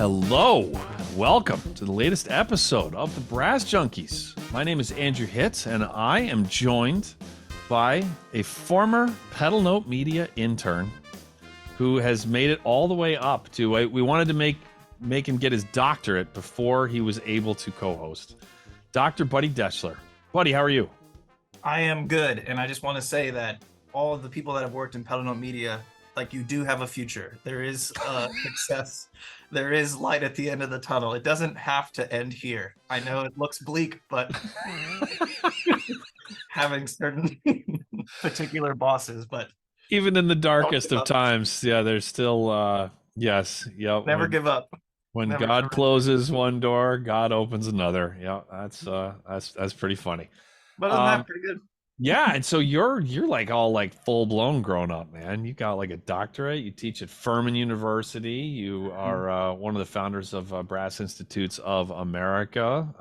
Hello, welcome to the latest episode of the Brass Junkies. My name is Andrew Hitz, and I am joined by a former Pedal Note Media intern who has made it all the way up to, we wanted to make him get his doctorate before he was able to co-host. Dr. Buddy Deshler. Buddy, how are you? I am good, and I just want to say that all of the people that have worked in Pedal Note Media, like, you do have a future. There is success. There is light at the end of the tunnel. It doesn't have to end here. I know it looks bleak, but having certain particular bosses, but even in the darkest of times, yeah, there's still yes, yep. Never give up. When God closes one door, God opens another. Yeah, that's pretty funny. But isn't that pretty good? Yeah, and so you're like all like full blown grown up, man. You got like a doctorate. You teach at Furman University. You are one of the founders of Brass Institutes of America.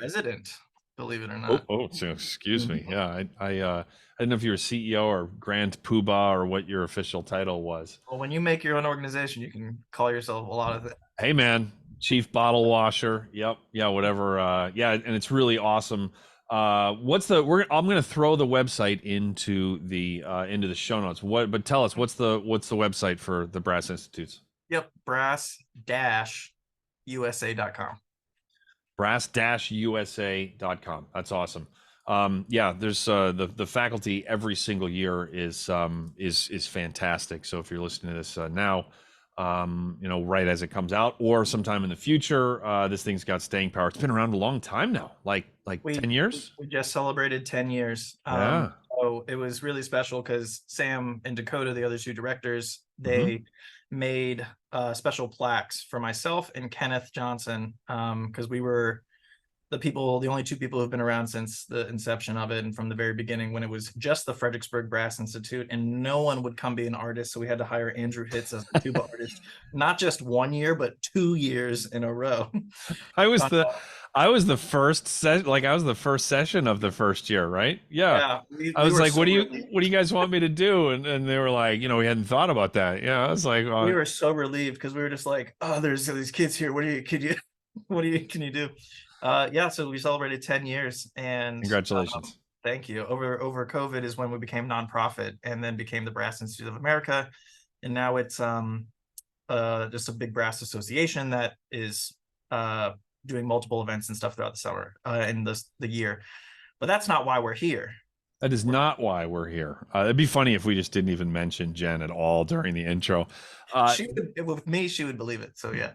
Resident, believe it or not. Oh, so excuse me. Yeah, I didn't know if you were CEO or Grand Poobah or what your official title was. Well, when you make your own organization, you can call yourself a lot of things. Hey, man, chief bottle washer. Yep, yeah, whatever. Yeah, and it's really awesome. I'm going to throw the website into the show notes. But tell us, what's the website for the Brass Institutes? Yep, brass-usa.com. brass-usa.com. That's awesome. Yeah, there's the faculty every single year is fantastic. So if you're listening to this now, right as it comes out or sometime in the future, this thing's got staying power. It's been around a long time now, like 10 years. We just celebrated 10 years. Yeah. So it was really special because Sam and Dakota, the other two directors, they made special plaques for myself and Kenneth Johnson, because we were the only two people who've been around since the inception of it, and from the very beginning when it was just the Fredericksburg Brass Institute and no one would come be an artist, so we had to hire Andrew Hitz as the tuba artist, not just 1 year but 2 years in a row. I was the first session of the first year, right? Yeah. I was like, what do you guys want me to do? And they were like, we hadn't thought about that. Yeah, I was like, we were so relieved because we were just like, oh, there's these kids here. Can you do? So we celebrated 10 years, and congratulations. Thank you. Over COVID is when we became nonprofit and then became the Brass Institute of America. And now it's just a big brass association that is doing multiple events and stuff throughout the summer and the year. But that's not why we're here. That is not why we're here. It'd be funny if we just didn't even mention Jen at all during the intro. With me, she would believe it. So yeah.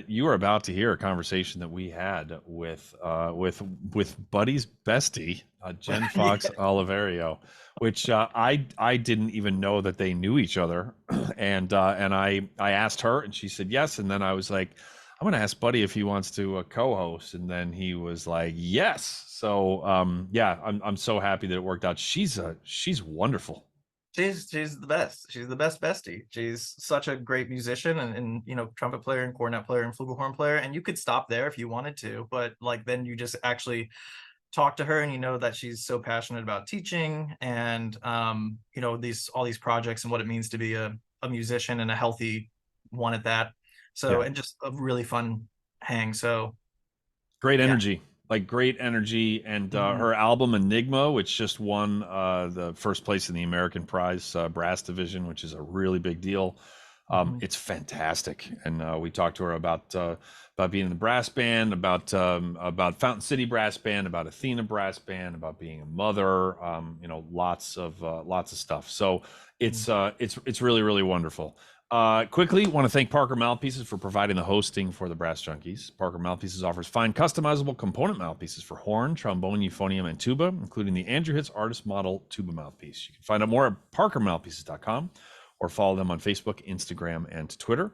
You were about to hear a conversation that we had with Buddy's bestie, Jen Oliverio, which I didn't even know that they knew each other, and I asked her and she said yes, and then I was like, I'm going to ask Buddy if he wants to co-host, and then he was like yes. So I'm so happy that it worked out. She's wonderful. She's the best. She's the best bestie. She's such a great musician and trumpet player and cornet player and flugelhorn player. And you could stop there if you wanted to, but then you just actually talk to her and that she's so passionate about teaching and all these projects and what it means to be a musician and a healthy one at that. So and just a really fun hang. So great energy. Great energy, and her album Enigma, which just won the first place in the American Prize Brass Division, which is a really big deal. It's fantastic, and we talked to her about being in the brass band, about Fountain City Brass Band, about Athena Brass Band, about being a mother. Lots of stuff. So it's really, really wonderful. Quickly, want to thank Parker Mouthpieces for providing the hosting for the Brass Junkies. Parker Mouthpieces offers fine customizable component mouthpieces for horn, trombone, euphonium, and tuba, including the Andrew Hitz Artist Model Tuba Mouthpiece. You can find out more at parkermouthpieces.com or follow them on Facebook, Instagram, and Twitter.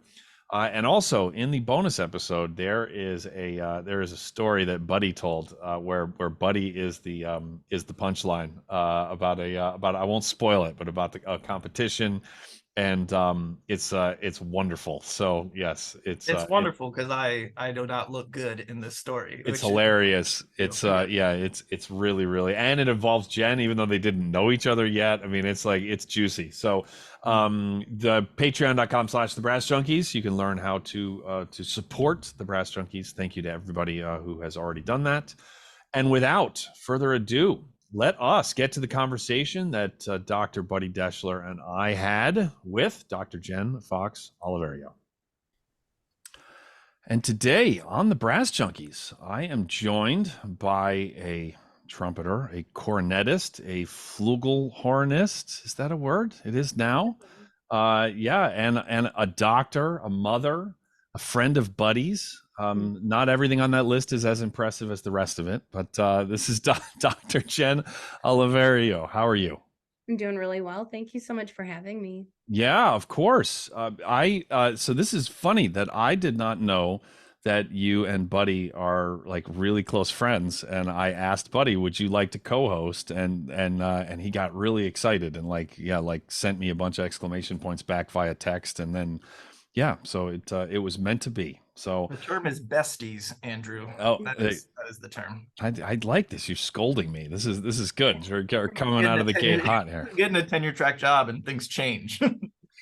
And also in the bonus episode, there is a story that Buddy told where Buddy is the punchline about I won't spoil it, but about a competition. and it's wonderful. So yes, It's wonderful because I do not look good in this story, it's which is hilarious. It's yeah, it's really, really, and it involves Jen, even though they didn't know each other yet. I mean, it's like, it's juicy. So the patreon.com/the Brass Junkies, you can learn how to support the Brass Junkies. Thank you to everybody who has already done that. And without further ado, let us get to the conversation that Dr. Buddy Deshler and I had with Dr. Jen Oliverio. And today on the Brass Junkies, I am joined by a trumpeter, a cornetist, a flugelhornist. Is that a word? It is now. Yeah, and a doctor, a mother, a friend of Buddy's. Not everything on that list is as impressive as the rest of it, but this is Dr. Jen Oliverio. How are you? I'm doing really well. Thank you so much for having me. Yeah, of course. So this is funny that I did not know that you and Buddy are like really close friends, and I asked Buddy, "Would you like to co-host?" And he got really excited and like sent me a bunch of exclamation points back via text, and then yeah, so it was meant to be. So the term is besties, Andrew. Oh, that is the term. I like this. You're scolding me. This is good. You're coming out of the gate hot here. Getting a tenure track job and things change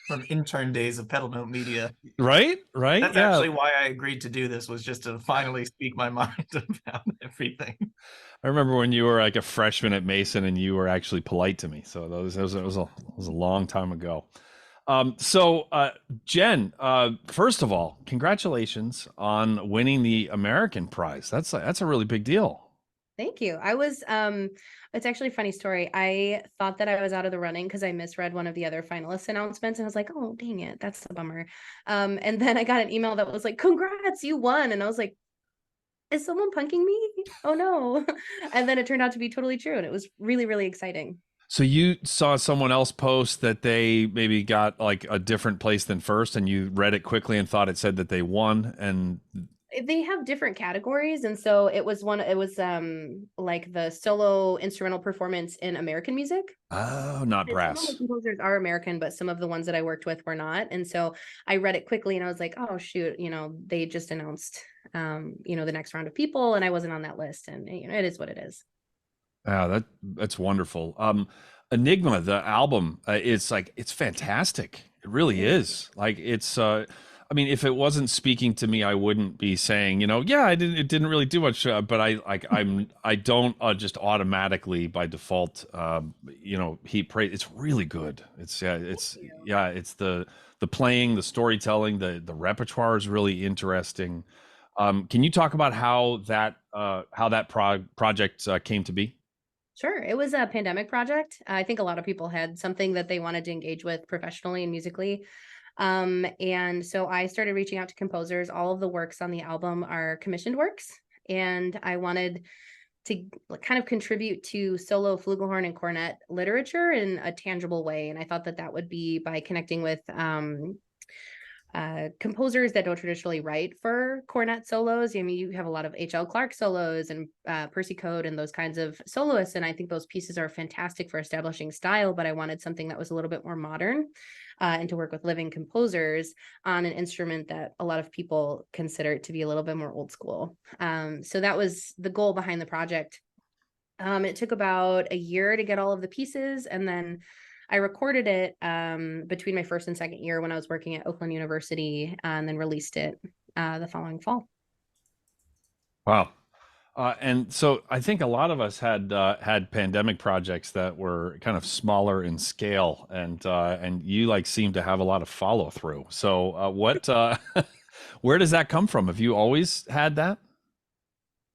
from intern days of Pedal Note Media. Right. That's actually why I agreed to do this, was just to finally speak my mind about everything. I remember when you were like a freshman at Mason and you were actually polite to me. So it was a long time ago. Jen, first of all, congratulations on winning the American prize. That's a really big deal. Thank you. I was, it's actually a funny story. I thought that I was out of the running because I misread one of the other finalist announcements, and I was like, oh, dang it, that's a bummer. And then I got an email that was like, congrats, you won. And I was like, is someone punking me? Oh no. And then it turned out to be totally true. And it was really, really exciting. So you saw someone else post that they maybe got like a different place than first, and you read it quickly and thought it said that they won, and they have different categories. And so it was like the solo instrumental performance in American music. Oh, not brass. Some of the composers are American, but some of the ones that I worked with were not. And so I read it quickly and I was like, oh shoot, they just announced the next round of people, and I wasn't on that list, and it is what it is. Yeah, that's wonderful. Enigma, the album, it's fantastic. It really is. Like I mean, if it wasn't speaking to me, I wouldn't be saying, yeah, it didn't really do much. But I don't just automatically by default, heap praise. It's really good. It's the playing, the storytelling, the repertoire is really interesting. Can you talk about how that project came to be? Sure. It was a pandemic project. I think a lot of people had something that they wanted to engage with professionally and musically. And so I started reaching out to composers. All of the works on the album are commissioned works, and I wanted to kind of contribute to solo flugelhorn and cornet literature in a tangible way. And I thought that would be by connecting with composers that don't traditionally write for cornet solos. I mean, you have a lot of H.L. Clark solos and Percy Code and those kinds of soloists, and I think those pieces are fantastic for establishing style, but I wanted something that was a little bit more modern, and to work with living composers on an instrument that a lot of people consider to be a little bit more old school. So that was the goal behind the project. It took about a year to get all of the pieces, and then I recorded it between my first and second year when I was working at Duquesne University, and then released it the following fall. Wow. And so I think a lot of us had pandemic projects that were kind of smaller in scale, and you seem to have a lot of follow through. So where does that come from? Have you always had that?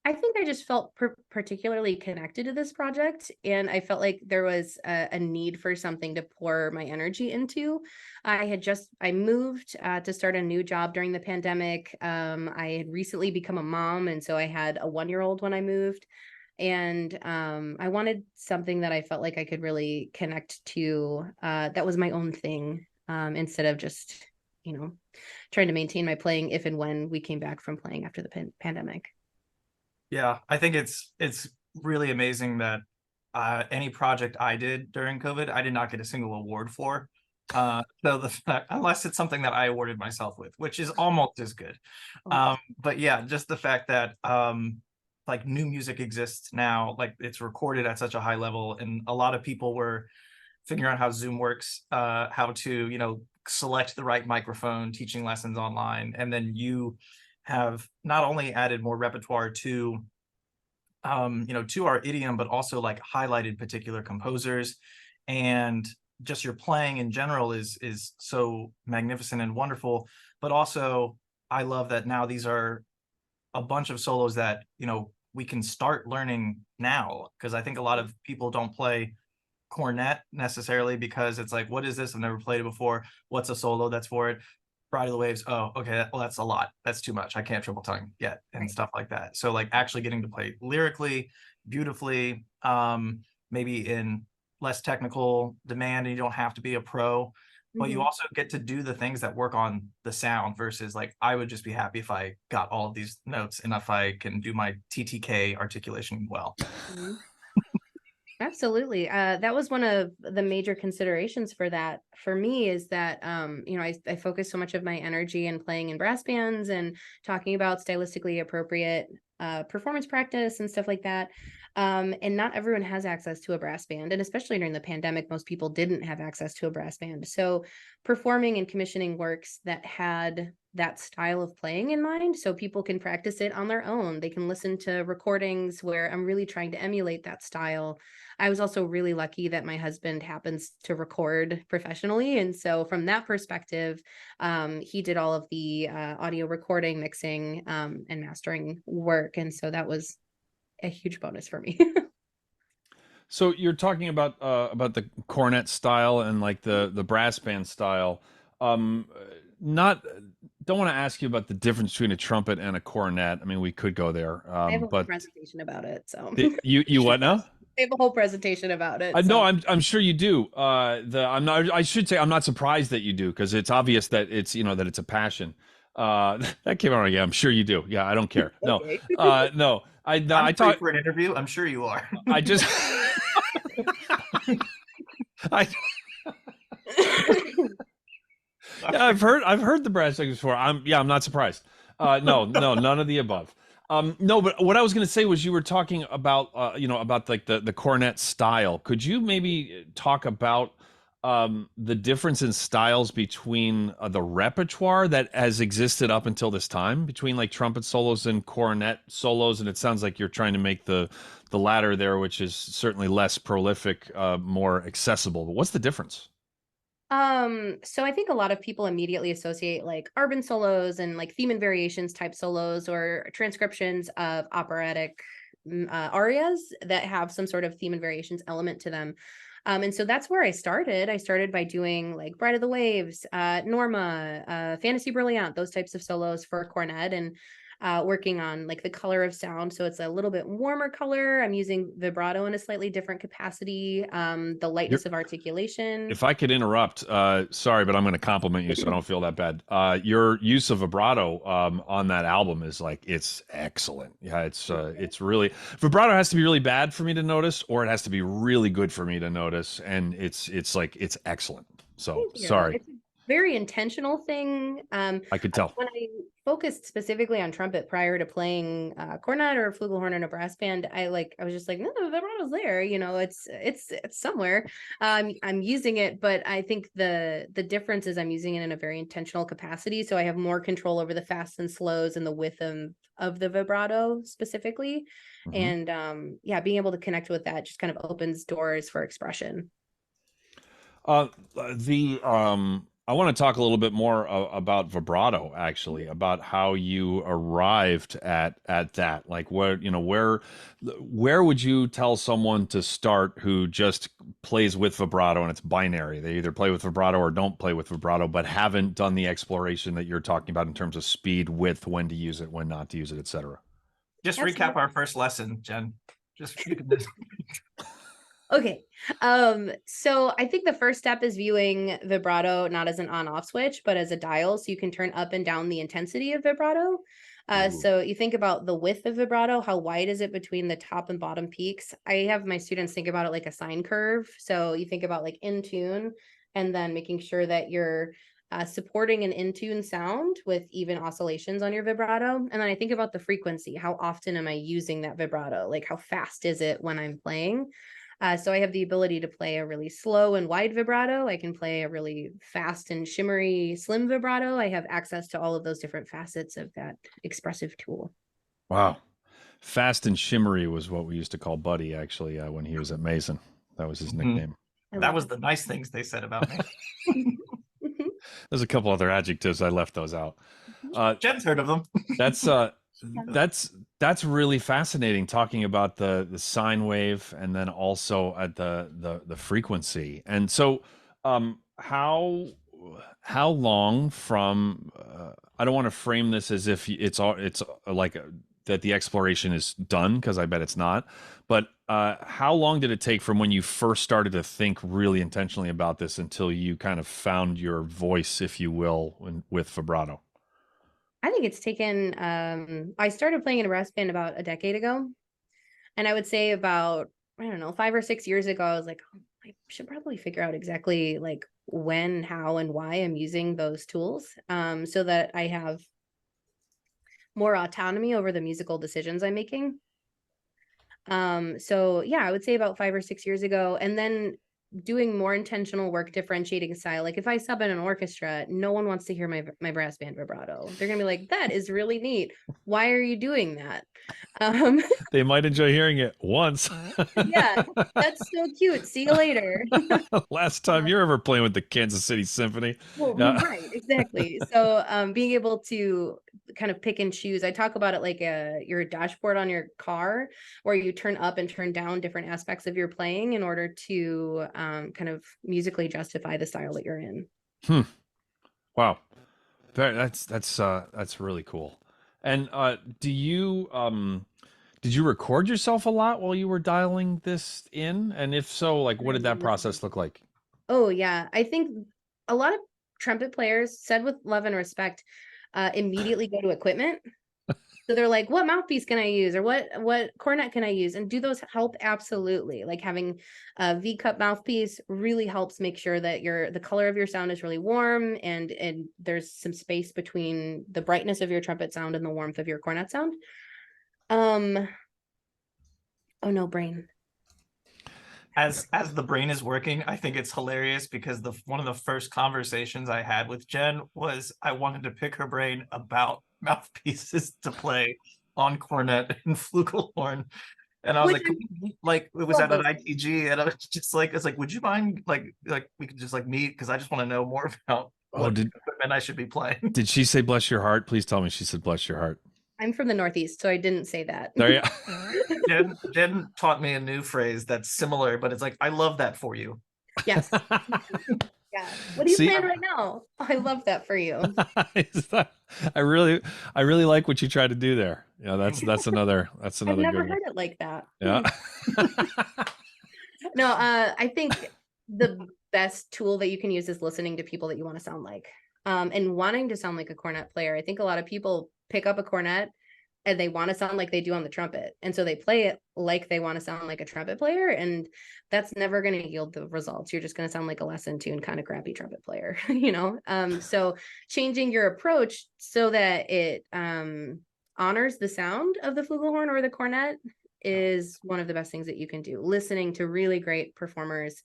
I think I just felt particularly connected to this project, and I felt like there was a need for something to pour my energy into. I moved to start a new job during the pandemic. I had recently become a mom, and so I had a 1-year-old when I moved, and I wanted something that I felt like I could really connect to, that was my own thing, instead of just trying to maintain my playing if and when we came back from playing after the pandemic. Yeah, I think it's really amazing that any project I did during COVID, I did not get a single award for. So the fact, unless it's something that I awarded myself with, which is almost as good. But yeah, just the fact that like new music exists now, like it's recorded at such a high level, and a lot of people were figuring out how Zoom works, how to, you know, select the right microphone, teaching lessons online, and then you have not only added more repertoire to you know, to our idiom, but also like highlighted particular composers, and just your playing in general is so magnificent and wonderful. But also I love that now these are a bunch of solos that, you know, we can start learning now, because I think a lot of people don't play cornet necessarily because it's like, what is this? I've never played it before. What's a solo that's for it? Bride of the Waves. Oh, okay. Well, that's a lot. That's too much. I can't triple tongue yet and stuff like that. So like actually getting to play lyrically, beautifully, maybe in less technical demand, and you don't have to be a pro, but you also get to do the things that work on the sound versus like, I would just be happy if I got all of these notes and if I can do my TTK articulation well. Absolutely. That was one of the major considerations for that for me, is that, you know, I focus so much of my energy in playing in brass bands and talking about stylistically appropriate performance practice and stuff like that. And not everyone has access to a brass band. And especially during the pandemic, most people didn't have access to a brass band. So performing and commissioning works that had that style of playing in mind, so people can practice it on their own. They can listen to recordings where I'm really trying to emulate that style. I was also really lucky that my husband happens to record professionally. And so from that perspective, he did all of the audio recording, mixing, and mastering work. And so that was a huge bonus for me. So you're talking about the cornet style and like the brass band style. Not don't want to ask you about the difference between a trumpet and a cornet. I mean, we could go there, I have a whole but presentation about it. So you what now? I have a whole presentation about it. No, I'm sure you do. I should say I'm not surprised that you do, because it's obvious that it's, you know, that it's a passion. That came out. Yeah, I'm sure you do. Yeah, I don't care. No, Okay. no. I'm I free talk for an interview. I'm sure you are. I just I yeah, I've heard the Brass Junkies before. I'm not surprised. No, none of the above. No, but what I was going to say was, you were talking about you know, about like the cornet style. Could you maybe talk about the difference in styles between the repertoire that has existed up until this time between like trumpet solos and cornet solos? And it sounds like you're trying to make the latter there, which is certainly less prolific, more accessible. But what's the difference? So I think a lot of people immediately associate like Arban solos and like theme and variations type solos, or transcriptions of operatic arias that have some sort of theme and variations element to them. And so that's where I started. I started by doing like Bride of the Waves, Norma, Fantasy Brilliant, those types of solos for cornet, and working on like the color of sound. So it's a little bit warmer color. I'm using vibrato in a slightly different capacity, the lightness of articulation. If I could interrupt, sorry, but I'm going to compliment you so I don't feel that bad. Your use of vibrato on that album is like, it's excellent. Yeah, it's really, vibrato has to be really bad for me to notice, or it has to be really good for me to notice, and it's like, it's excellent. So sorry. It's a very intentional thing. I could tell. When I focused specifically on trumpet prior to playing cornet or flugelhorn in a brass band, I was just like, no, the vibrato's there, you know, it's somewhere. I'm using it, but I think the difference is I'm using it in a very intentional capacity, so I have more control over the fasts and slows and the width of the vibrato specifically. And yeah, being able to connect with that just kind of opens doors for expression. I want to talk a little bit more about vibrato, actually, about how you arrived at that. Like, where would you tell someone to start who just plays with vibrato and it's binary? They either play with vibrato or don't play with vibrato, but haven't done the exploration that you're talking about in terms of speed, width, when to use it, when not to use it, etc. Just recap our first lesson, Jen. Okay. So I think the first step is viewing vibrato not as an on-off switch, but as a dial, so you can turn up and down the intensity of vibrato. So you think about the width of vibrato, how wide is it between the top and bottom peaks? I have my students think about it like a sine curve. So you think about like in tune, and then making sure that you're supporting an in-tune sound with even oscillations on your vibrato. And then I think about the frequency. How often am I using that vibrato? Like, how fast is it when I'm playing? So I have the ability to play a really slow and wide vibrato. I can play a really fast and shimmery slim vibrato. I have access to all of those different facets of that expressive tool. Wow. Fast and shimmery was what we used to call Buddy, actually, when he was at Mason. That was his nickname. That was the nice things they said about me. There's a couple other adjectives. I left those out. Jen's heard of them. That's really fascinating, talking about the sine wave and then also at the frequency. And so how long from I don't want to frame this as if it's like that the exploration is done, because I bet it's not, but how long did it take from when you first started to think really intentionally about this until you kind of found your voice, if you will, with vibrato? I think it's taken, I started playing in a brass band about a decade ago. And I would say about, I don't know, 5 or 6 years ago, I was like, oh, I should probably figure out exactly like when, how, and why I'm using those tools, so that I have more autonomy over the musical decisions I'm making. So yeah, I would say about 5 or 6 years ago, and then doing more intentional work differentiating style. Like if I sub in an orchestra, no one wants to hear my brass band vibrato. They're gonna be like, that is really neat. Why are you doing that? They might enjoy hearing it once. Yeah, that's so cute. See you later. Last time you're ever playing with the Kansas City Symphony. Well, right, exactly. So being able to kind of pick and choose. I talk about it like your dashboard on your car, where you turn up and turn down different aspects of your playing in order to kind of musically justify the style that you're in. Wow, that's really cool. And did you record yourself a lot while you were dialing this in? And if so, like, what did that process look like? Oh yeah, I think a lot of trumpet players, said with love and respect, immediately go to equipment. So they're like, what mouthpiece can I use, or what cornet can I use? And do those help? Absolutely. Like having a V-cup mouthpiece really helps make sure that the color of your sound is really warm, and there's some space between the brightness of your trumpet sound and the warmth of your cornet sound. Oh no, brain. As the brain is working, I think it's hilarious because one of the first conversations I had with Jen was I wanted to pick her brain about mouthpieces to play on cornet and flugelhorn, and I was like it was at an ITG, and I was just like, it's like, would you mind like we could just like meet, because I just want to know more about what equipment I should be playing. Did she say bless your heart? Please tell me she said bless your heart. I'm from the Northeast, so I didn't say that. There you Jen taught me a new phrase that's similar, but it's like, I love that for you. Yes. Yeah. What are you playing right now? I love that for you. I really like what you tried to do there. Yeah, that's another I've never heard it like that. Yeah. No, I think the best tool that you can use is listening to people that you want to sound like, and wanting to sound like a cornet player. I think a lot of people pick up a cornet and they want to sound like they do on the trumpet, and so they play it like they want to sound like a trumpet player, and that's never going to yield the results. You're just going to sound like a lesson tuned kind of crappy trumpet player, so changing your approach so that it honors the sound of the flugelhorn or the cornet is one of the best things that you can do. Listening to really great performers,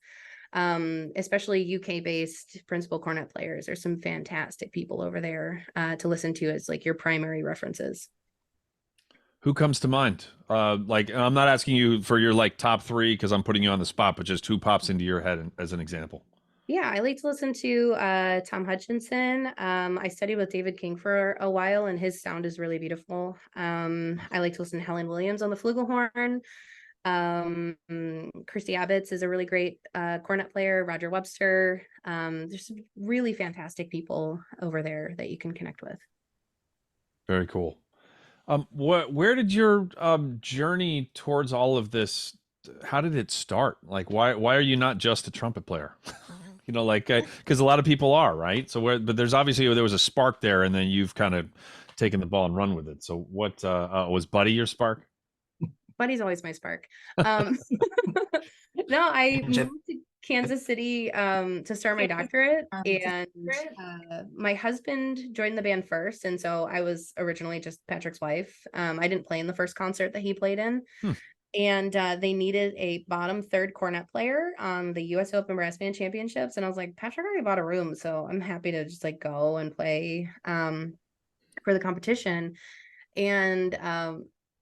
especially UK based principal cornet players. There's some fantastic people over there to listen to as like your primary references. Who comes to mind? Like, I'm not asking you for your like top 3 because I'm putting you on the spot, but just who pops into your head as an example? Yeah, I like to listen to Tom Hutchinson. I studied with David King for a while, and his sound is really beautiful. I like to listen to Helen Williams on the flugelhorn. Kirsty Abbott's is a really great cornet player. Roger Webster. There's some really fantastic people over there that you can connect with. Very cool. Where did your journey towards all of this? How did it start? Like, why are you not just a trumpet player? Because a lot of people are, right? So but there was a spark there, and then you've kind of taken the ball and run with it. So what was Buddy your spark? Buddy's always my spark. No, I moved to Kansas City to start my doctorate, and my husband joined the band first, and so I was originally just Patrick's wife. I didn't play in the first concert that he played in. And they needed a bottom third cornet player on the US Open Brass Band Championships. And I was like, Patrick already bought a room, so I'm happy to just like go and play for the competition. And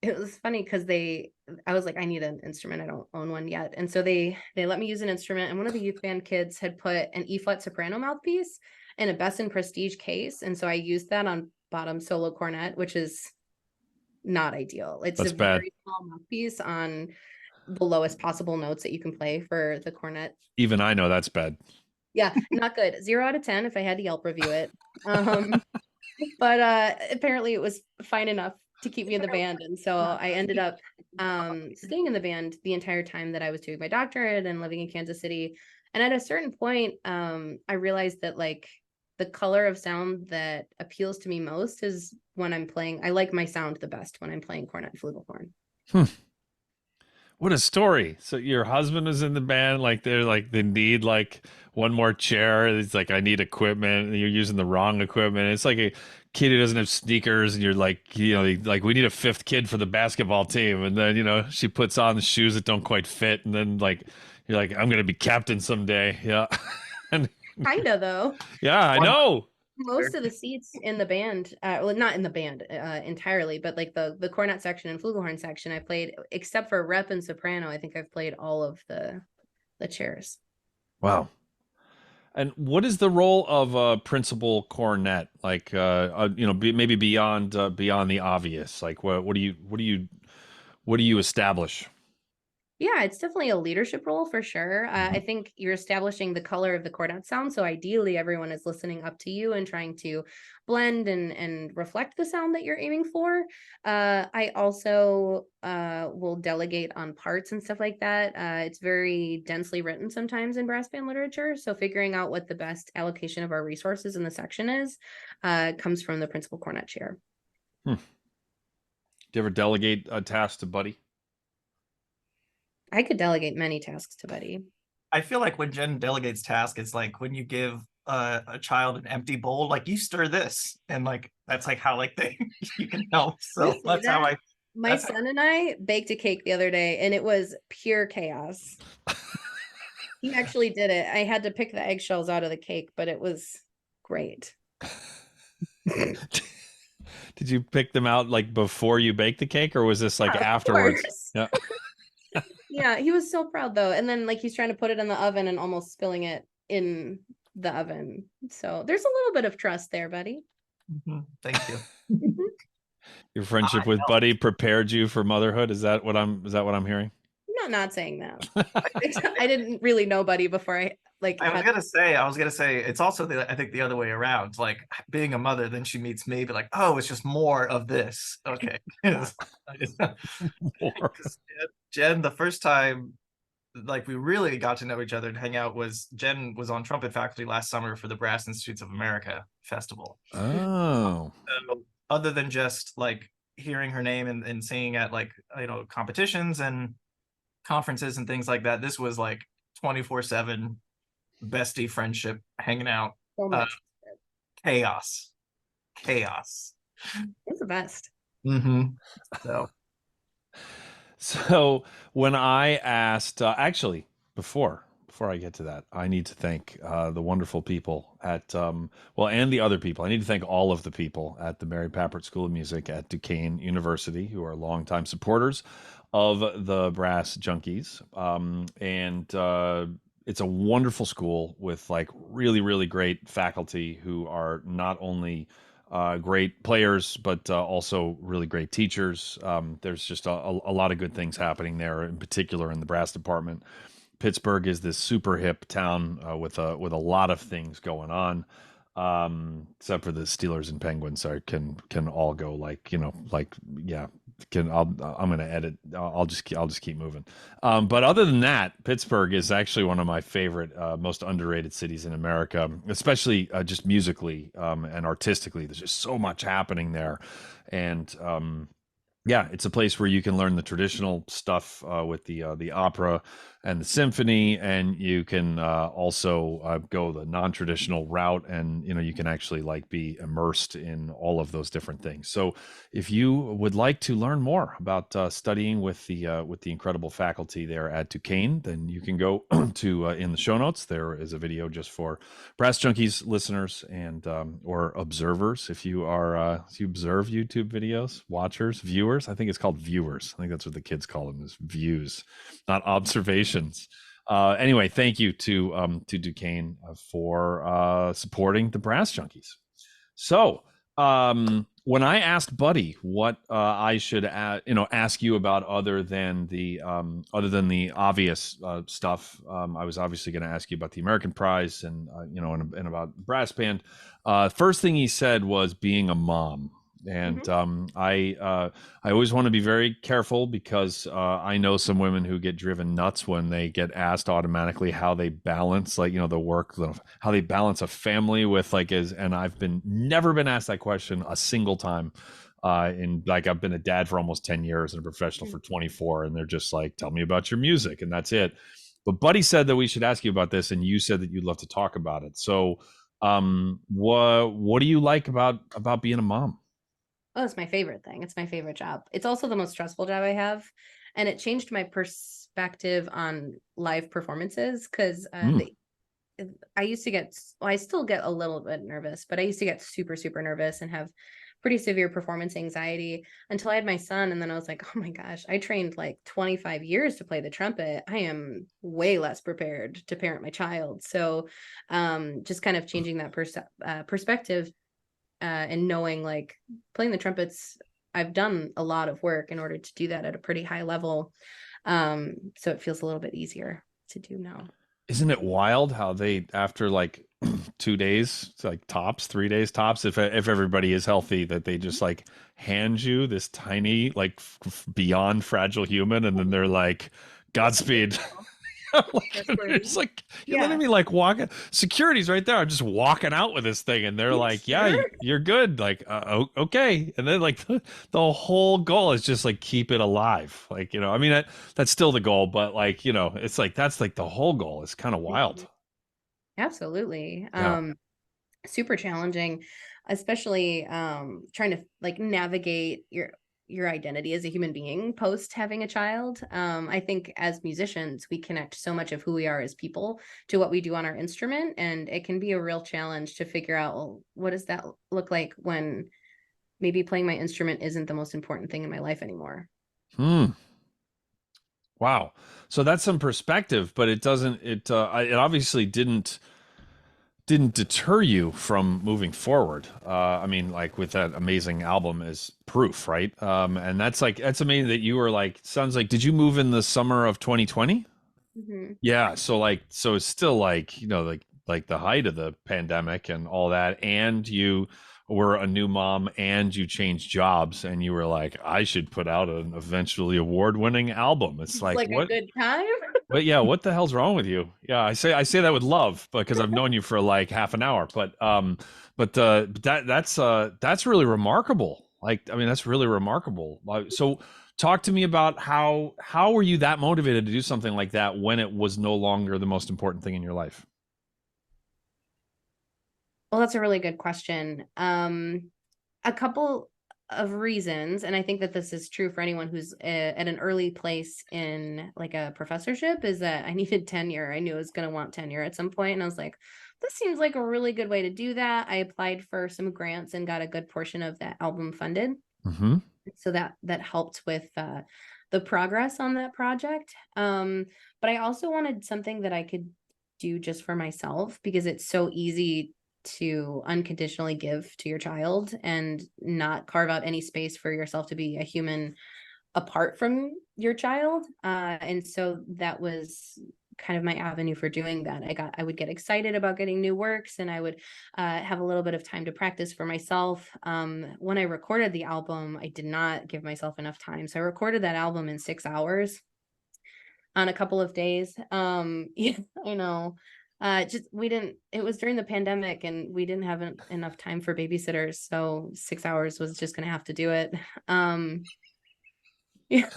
it was funny because I was like, I need an instrument. I don't own one yet. And so they let me use an instrument. And one of the youth band kids had put an E-flat soprano mouthpiece in a Besson Prestige case. And so I used that on bottom solo cornet, which is not ideal. It's That's a bad. very small mouthpiece on the lowest possible notes that you can play for the cornet. Even I know that's bad. Yeah, not good. 0 out of 10 if I had to Yelp review it. But apparently it was fine enough to keep me in the band. And so I ended up staying in the band the entire time that I was doing my doctorate and living in Kansas City. And at a certain point, I realized that like the color of sound that appeals to me most is when I'm playing. I like my sound the best when I'm playing cornet and flugelhorn. What a story. So your husband was in the band, like they need like one more chair. It's like, I need equipment, and you're using the wrong equipment. It's like a kid who doesn't have sneakers, and you're like, like, we need a fifth kid for the basketball team. And then, she puts on the shoes that don't quite fit. And then like, you're like, I'm going to be captain someday. Yeah. Kinda though. Yeah, I know. Most of the seats in the band, well, not in the band entirely, but like the cornet section and flugelhorn section, I played, except for rep and soprano, I think I've played all of the chairs. Wow. And what is the role of a principal cornet? Like, maybe beyond the obvious. Like, what do you establish? Yeah, it's definitely a leadership role for sure. I think you're establishing the color of the cornet sound. So ideally, everyone is listening up to you and trying to blend and reflect the sound that you're aiming for. I also will delegate on parts and stuff like that. It's very densely written sometimes in brass band literature. So figuring out what the best allocation of our resources in the section is comes from the principal cornet chair. Do you ever delegate a task to Buddy? I could delegate many tasks to Buddy. I feel like when Jen delegates tasks, it's like when you give a child an empty bowl, like you stir this, and like that's like how like you can help. So that's how my son and I baked a cake the other day, and it was pure chaos. He actually did it. I had to pick the eggshells out of the cake, but it was great. Did you pick them out like before you baked the cake, or was this like afterwards? Yeah. Yeah, he was so proud though. And then like he's trying to put it in the oven and almost spilling it in the oven. So there's a little bit of trust there, Buddy. Thank you. Your friendship with Buddy prepared you for motherhood. Is that what I'm hearing? I'm not saying that. I didn't really know Buddy before I was gonna say it's also I think the other way around. Like being a mother, then she meets me, but like, oh, it's just more of this. Okay. Jen, the first time like we really got to know each other and hang out was Jen was on trumpet faculty last summer for the Brass Institutes of America festival. Oh. So, other than just like hearing her name and singing at like competitions and conferences and things like that, this was like 24/7 bestie friendship, hanging out. So much. Chaos. It's the best. So when I asked, actually, before I get to that, I need to thank the wonderful people at, and the other people. I need to thank all of the people at the Mary Papert School of Music at Duquesne University, who are longtime supporters of the Brass Junkies. It's a wonderful school with like really, really great faculty who are not only great players, but also really great teachers. There's just a lot of good things happening there, in particular in the brass department. Pittsburgh is this super hip town with a lot of things going on, except for the Steelers and Penguins can all go I'm going to edit. I'll just keep moving. But other than that, Pittsburgh is actually one of my favorite, most underrated cities in America, especially just musically and artistically. There's just so much happening there. And it's a place where you can learn the traditional stuff with the opera and the symphony, and you can also go the non-traditional route, and you can actually like be immersed in all of those different things. So if you would like to learn more about studying with the incredible faculty there at Duquesne, then you can go to in the show notes. There is a video just for Brass Junkies listeners and or observers. If you are if you observe YouTube videos, watchers, viewers, I think it's called viewers. I think that's what the kids call them, is views, not observations. Anyway, thank you to Duquesne for supporting the Brass Junkies. So when I asked Buddy what I should ask you about other than the obvious stuff, I was obviously going to ask you about the American Prize and and about brass band. First thing he said was being a mom. And I always want to be very careful because I know some women who get driven nuts when they get asked automatically how they balance, like, the work, how they balance a family with and I've never been asked that question a single time. I've been a dad for almost 10 years and a professional for 24, and they're just like, tell me about your music, and that's it. But Buddy said that we should ask you about this, and you said that you'd love to talk about it. So what do you like about being a mom? Oh, it's my favorite thing. It's my favorite job. It's also the most stressful job I have. And it changed my perspective on live performances because I used to get, well, I still get a little bit nervous, but I used to get super, super nervous and have pretty severe performance anxiety until I had my son. And then I was like, oh my gosh, I trained like 25 years to play the trumpet. I am way less prepared to parent my child. So just kind of changing that perspective. And knowing like playing the trumpets, I've done a lot of work in order to do that at a pretty high level. So it feels a little bit easier to do now. Isn't it wild how they, after like 2 days, like tops, 3 days tops, if everybody is healthy, that they just like hand you this tiny, like beyond fragile human, and then they're like, Godspeed. It's like you're letting me like walk. Security's right there. I'm just walking out with this thing, and they're like, "Yeah, you're good." Like, okay. And then like the whole goal is just like keep it alive. Like, I mean that's still the goal, but like it's like that's like the whole goal. It's kind of wild. Absolutely. Yeah. Super challenging, especially trying to like navigate your identity as a human being post having a child. I think as musicians, we connect so much of who we are as people to what we do on our instrument. And it can be a real challenge to figure out, well, what does that look like when maybe playing my instrument isn't the most important thing in my life anymore? Wow. So that's some perspective, but it obviously didn't deter you from moving forward. I mean, like with that amazing album is proof, right? And that's amazing that you were like, sounds like, did you move in the summer of 2020? Yeah. So it's still like, like the height of the pandemic and all that. And you were a new mom and you changed jobs and you were like, I should put out an eventually award-winning album. It's like what? A good time. But yeah, what the hell's wrong with you? Yeah, I say that with love because I've known you for like half an hour. But that's really remarkable. Like, I mean, that's really remarkable. So talk to me about how were you that motivated to do something like that when it was no longer the most important thing in your life? Well, that's a really good question. A couple of reasons, and I think that this is true for anyone who's at an early place in like a professorship, is that I needed tenure. I knew I was going to want tenure at some point, and I was like, this seems like a really good way to do that. I applied for some grants and got a good portion of that album funded. So that helped with the progress on that project. But I also wanted something that I could do just for myself, because it's so easy to unconditionally give to your child and not carve out any space for yourself to be a human apart from your child. And so that was kind of my avenue for doing that. I would get excited about getting new works, and I would have a little bit of time to practice for myself. When I recorded the album, I did not give myself enough time. So I recorded that album in 6 hours on a couple of days. Yeah, I know. It was during the pandemic and we didn't have enough time for babysitters. So 6 hours was just going to have to do it. Yeah.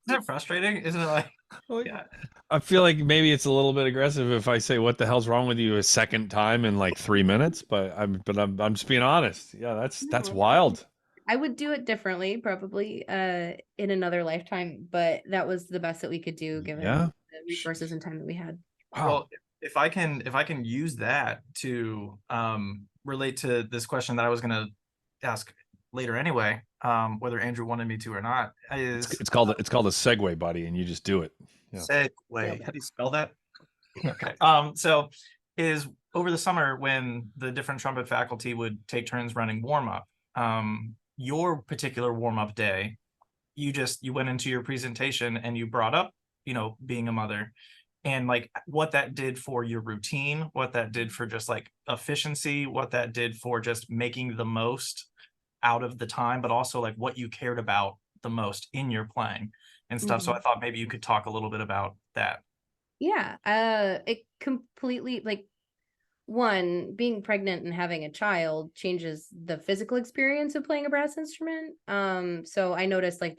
Isn't it frustrating? Isn't it like, Yeah. I feel like maybe it's a little bit aggressive if I say what the hell's wrong with you a second time in like 3 minutes, but I'm just being honest. Yeah, that's No, wild. I would do it differently, probably in another lifetime, but that was the best that we could do Yeah. given the resources and time that we had. Wow. Well, if I can use that to relate to this question that I was going to ask later anyway, whether Andrew wanted me to or not, is It's called a segue, buddy, and you just do it. Yeah. segue. How do you spell that? Okay. So is over the summer when the different trumpet faculty would take turns running warm up, your particular warm up day, you went into your presentation and you brought up, being a mother and like what that did for your routine, what that did for just like efficiency, what that did for just making the most out of the time, but also like what you cared about the most in your playing and stuff. So I thought maybe you could talk a little bit about that. Yeah, it completely, like, one, being pregnant and having a child changes the physical experience of playing a brass instrument. So I noticed like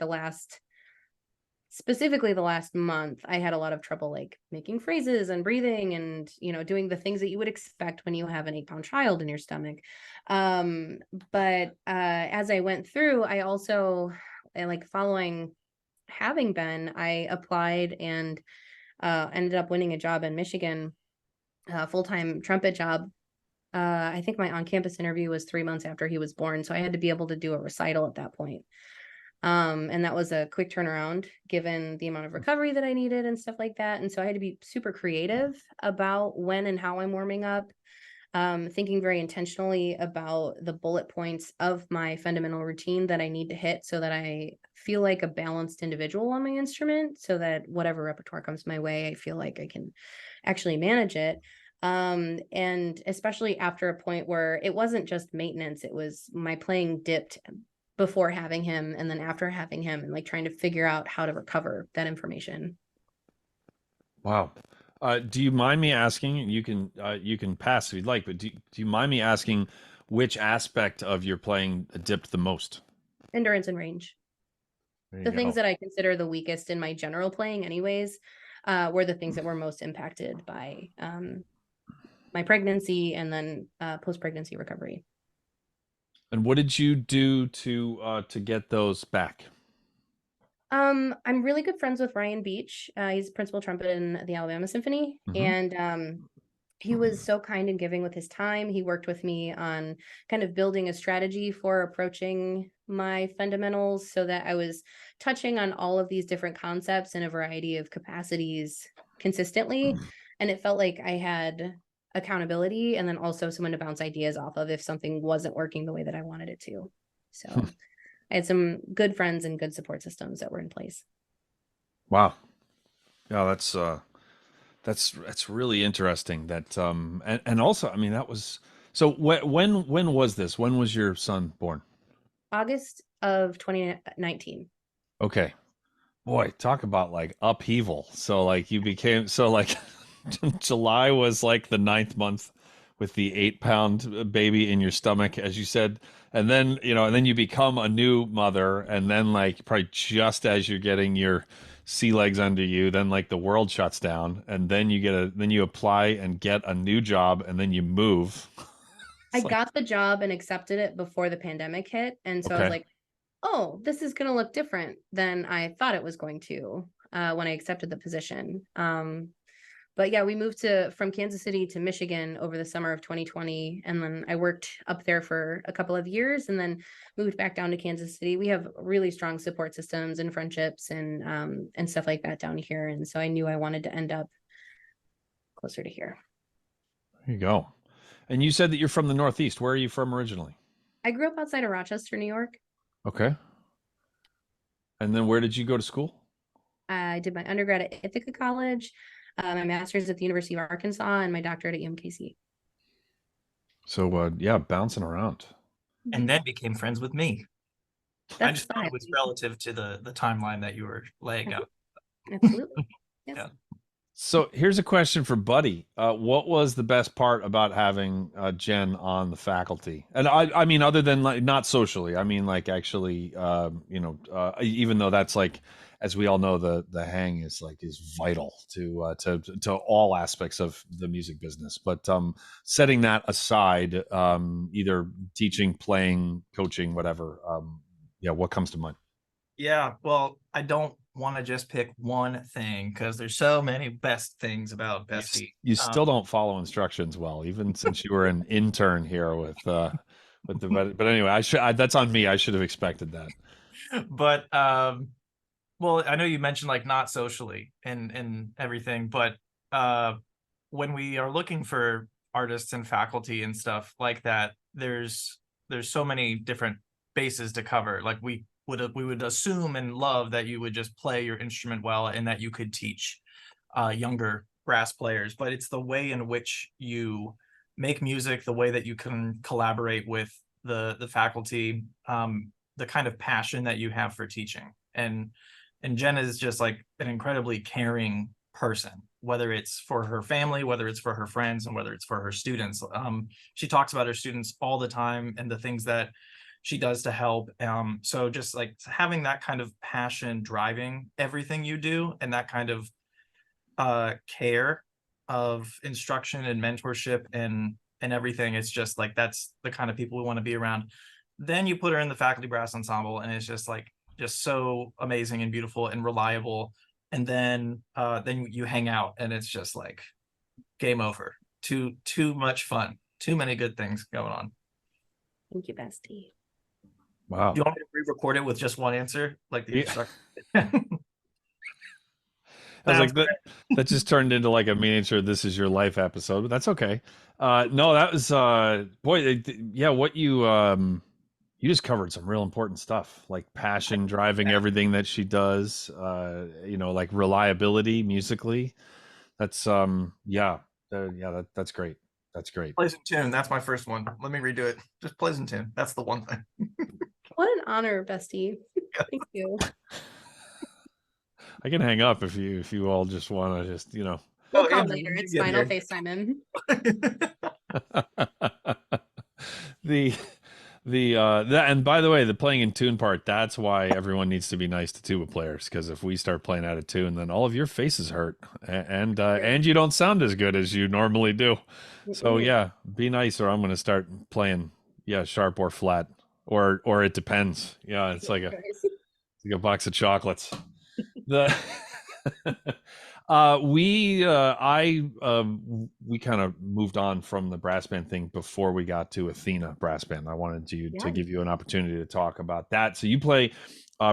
specifically the last month, I had a lot of trouble like making phrases and breathing and, doing the things that you would expect when you have an 8-pound child in your stomach. But as I went through, I also, like, following having been, I applied and ended up winning a job in Michigan, a full-time trumpet job. I think my on-campus interview was 3 months after he was born, so I had to be able to do a recital at that point. And that was a quick turnaround given the amount of recovery that I needed and stuff like that. And so I had to be super creative about when and how I'm warming up, thinking very intentionally about the bullet points of my fundamental routine that I need to hit so that I feel like a balanced individual on my instrument, so that whatever repertoire comes my way, I feel like I can actually manage it. And especially after a point where it wasn't just maintenance, it was my playing dipped before having him and then after having him, and like trying to figure out how to recover that information. Wow. Do you mind me asking? You can pass if you'd like, but do you mind me asking which aspect of your playing dipped the most? Endurance and range. There The you things go. that I consider the weakest in my general playing anyways, were the things that were most impacted by my pregnancy and then post-pregnancy recovery. And what did you do to get those back? I'm really good friends with Ryan Beach. He's principal trumpet in the Alabama Symphony, and he was so kind and giving with his time. He worked with me on kind of building a strategy for approaching my fundamentals so that I was touching on all of these different concepts in a variety of capacities consistently. And it felt like I had accountability and then also someone to bounce ideas off of if something wasn't working the way that I wanted it to. So I had some good friends and good support systems that were in place. Wow. Yeah, that's really interesting. That and also, I mean, that was so. When was this? When was your son born? August of 2019. Okay, boy, talk about like upheaval. So like you became so like July was like the ninth month with the 8-pound baby in your stomach, as you said, and then and then you become a new mother, and then like probably just as you're getting your sea legs under you, then like the world shuts down, and then you apply and get a new job, and then you move. I It's like, got the job and accepted it before the pandemic hit. And so I was okay, like, oh, this is going to look different than I thought it was going to when I accepted the position. But yeah, we moved from Kansas City to Michigan over the summer of 2020. And then I worked up there for a couple of years and then moved back down to Kansas City. We have really strong support systems and friendships and stuff like that down here. And so I knew I wanted to end up closer to here. there you go. And you said that you're from the Northeast. Where are you from originally? I grew up outside of Rochester, New York. Okay. And then where did you go to school? I did my undergrad at Ithaca College, my master's at the University of Arkansas, and my doctorate at UMKC. So yeah, bouncing around. And then became friends with me. I That's just thought it was relative to the timeline that you were laying out. Absolutely. Yes. Yeah. So here's a question for Buddy. What was the best part about having Jen on the faculty? And I mean, other than like not socially, I mean, like actually, even though that's like as we all know, the hang is vital to all aspects of the music business. But setting that aside, either teaching, playing, coaching, whatever, yeah, what comes to mind? Yeah, well, I don't want to just pick one thing because there's so many best things about Bestie. You still don't follow instructions well, even since you were an intern here with the. But anyway, that's on me. I should have expected that. But well, I know you mentioned like not socially and everything, but when we are looking for artists and faculty and stuff like that, there's so many different bases to cover. Like we would assume and love that you would just play your instrument well and that you could teach younger brass players, but it's the way in which you make music, the way that you can collaborate with the faculty, the kind of passion that you have for teaching. And Jen is just like an incredibly caring person, whether it's for her family, whether it's for her friends, and whether it's for her students. She talks about her students all the time and the things that she does to help. So just like having that kind of passion driving everything you do, and that kind of care of instruction and mentorship and everything, it's just like that's the kind of people we want to be around. Then you put her in the faculty brass ensemble, and it's just like so amazing and beautiful and reliable. And then you hang out, and it's just like game over. Too much fun. Too many good things going on. Thank you, Bestie. Wow. Do you want me to re-record it with just one answer, like the instructor? I was like, that just turned into like a miniature "This Is Your Life" episode, but that's okay. No, that was boy, yeah. What you just covered some real important stuff, like passion driving everything that she does. Like reliability musically. That's that's great. That's great. Plays in tune. That's my first one. Let me redo it. Just plays in tune. That's the one thing. What an honor, Bestie. Thank you. I can hang up if you all just want to We'll call later. It's fine. I'll FaceTime him. And by the way, the playing in tune part, that's why everyone needs to be nice to tuba players, because if we start playing out of tune, then all of your faces hurt and you don't sound as good as you normally do. So yeah, be nice, or I'm going to start playing sharp or flat, or it depends. Yeah, it's like a box of chocolates. We kind of moved on from the brass band thing before we got to Athena brass band. I wanted to give you an opportunity to talk about that. So you play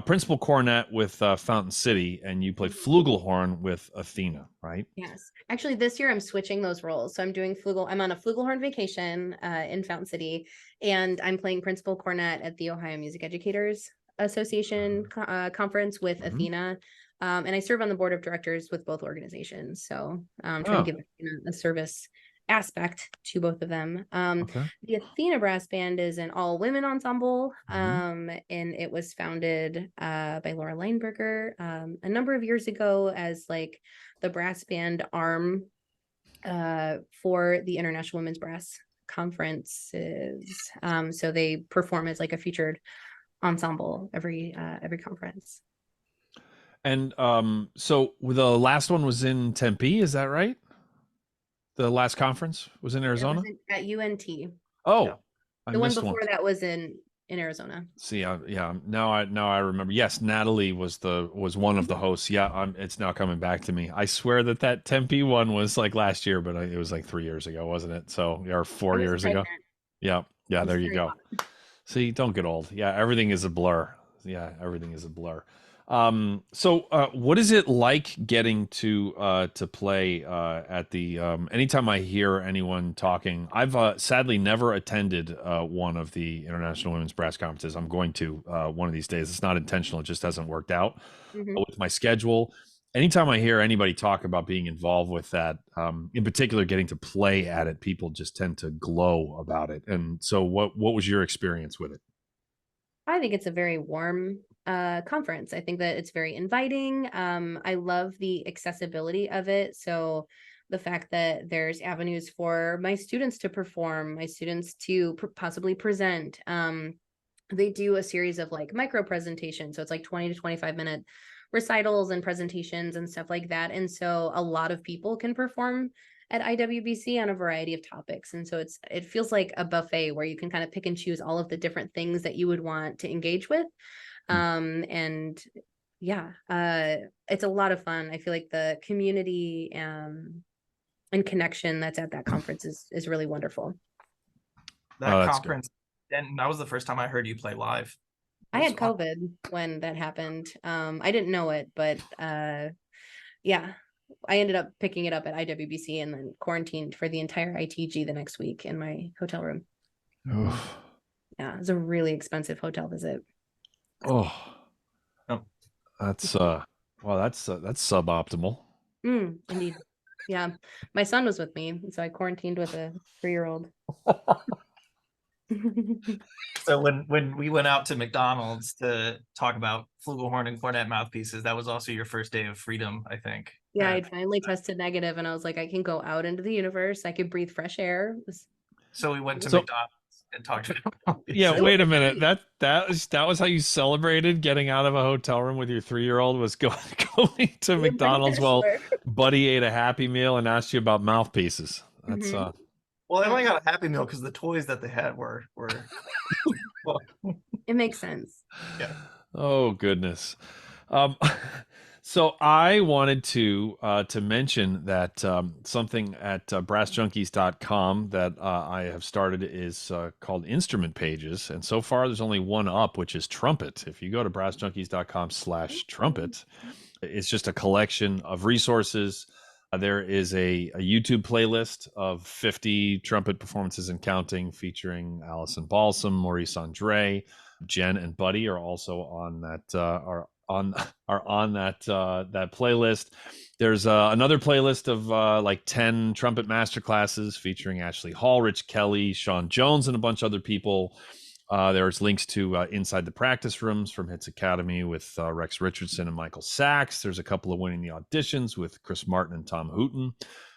principal cornet with Fountain City, and you play flugelhorn with Athena, right? Yes. Actually, this year I'm switching those roles. So I'm on a flugelhorn vacation in Fountain City, and I'm playing principal cornet at the Ohio Music Educators Association conference with Athena. And I serve on the board of directors with both organizations. So I'm trying to give a service aspect to both of them. The Athena Brass Band is an all-women ensemble, and it was founded by Laura Leinberger a number of years ago as like the brass band arm for the International Women's Brass Conferences. So they perform as like a featured ensemble every conference. And so the last one was in Tempe, is that right? The last conference was in Arizona? At UNT. Oh, yeah. The one before that was in Arizona. See, yeah. Now I remember. Yes, Natalie was one of the hosts. Yeah, it's now coming back to me. I swear that Tempe one was like last year, but it was like 3 years ago, wasn't it? So, or 4 years ago. Yeah. There you go. See, don't get old. Yeah, everything is a blur. So what is it like getting to play at the anytime I hear anyone talking? I've sadly never attended one of the International Women's Brass Conferences. I'm going to one of these days. It's not intentional. It just hasn't worked out with my schedule. Anytime I hear anybody talk about being involved with that, in particular getting to play at it, people just tend to glow about it. And so what was your experience with it? I think it's a very warm conference. I think that it's very inviting. I love the accessibility of it. So the fact that there's avenues for my students to perform, my students to possibly present. They do a series of like micro presentations. So it's like 20 to 25 minute recitals and presentations and stuff like that. And so a lot of people can perform at IWBC on a variety of topics. And so it feels like a buffet where you can kind of pick and choose all of the different things that you would want to engage with. And yeah, it's a lot of fun. I feel like the community and connection that's at that conference is really wonderful. That conference, and that was the first time I heard you play live. I had COVID when that happened. I didn't know it, but yeah, I ended up picking it up at IWBC and then quarantined for the entire ITG the next week in my hotel room. Oof. Yeah, it was a really expensive hotel visit. Oh, that's well, that's suboptimal. Indeed. Yeah, my son was with me, so I quarantined with a 3-year-old. So when we went out to McDonald's to talk about flugelhorn and cornet mouthpieces, that was also your first day of freedom, I think. Yeah, I'd finally tested negative, and I was like, I can go out into the universe. I could breathe fresh air. So we went to McDonald's and talked about yeah, wait a minute. That was how you celebrated getting out of a hotel room with your 3-year-old, was going to McDonald's while Buddy ate a Happy Meal and asked you about mouthpieces. That's well, I only got a Happy Meal because the toys that they had were it makes sense. Yeah. Oh goodness. So I wanted to mention that something at BrassJunkies.com that I have started is called Instrument Pages, and so far there's only one up, which is trumpet. If you go to BrassJunkies.com/trumpet, it's just a collection of resources. There is a YouTube playlist of 50 trumpet performances and counting, featuring Allison Balsam, Maurice Andre, Jen and Buddy are also on that on that playlist. There's another playlist of like 10 trumpet masterclasses featuring Ashley Hall, Rich Kelly, Sean Jones, and a bunch of other people. There's links to Inside the Practice Rooms from Hitz Academy with Rex Richardson and Michael Sachs. There's a couple of Winning the Auditions with Chris Martin and Tom Hooten.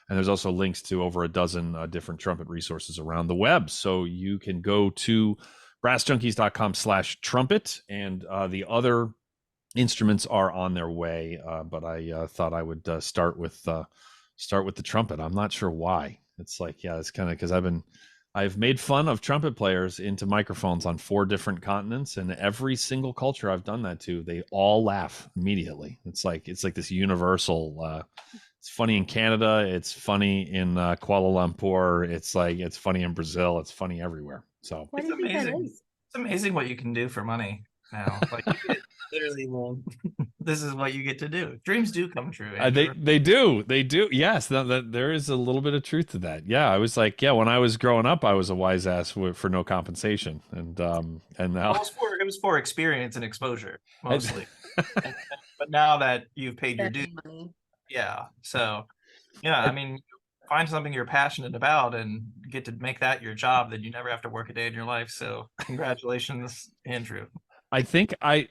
And there's also links to over a dozen different trumpet resources around the web. So you can go to BrassJunkies.com/trumpet, and the other instruments are on their way. But I thought I would start with the trumpet. I'm not sure why. It's like, yeah, it's kind of because I've made fun of trumpet players into microphones on 4 different continents, and every single culture I've done that to, they all laugh immediately. It's like this universal. It's funny in Canada. It's funny in Kuala Lumpur. It's funny in Brazil. It's funny everywhere. So it's amazing. It's amazing what you can do for money now. Like literally, this is what you get to do. Dreams do come true. They do. Yes, there is a little bit of truth to that. Yeah, I was like, when I was growing up, I was a wise ass for no compensation, and now it was for experience and exposure mostly. But now that you've paid your dues, yeah. So yeah, I mean, find something you're passionate about and get to make that your job, then you never have to work a day in your life. So congratulations, Andrew. I think I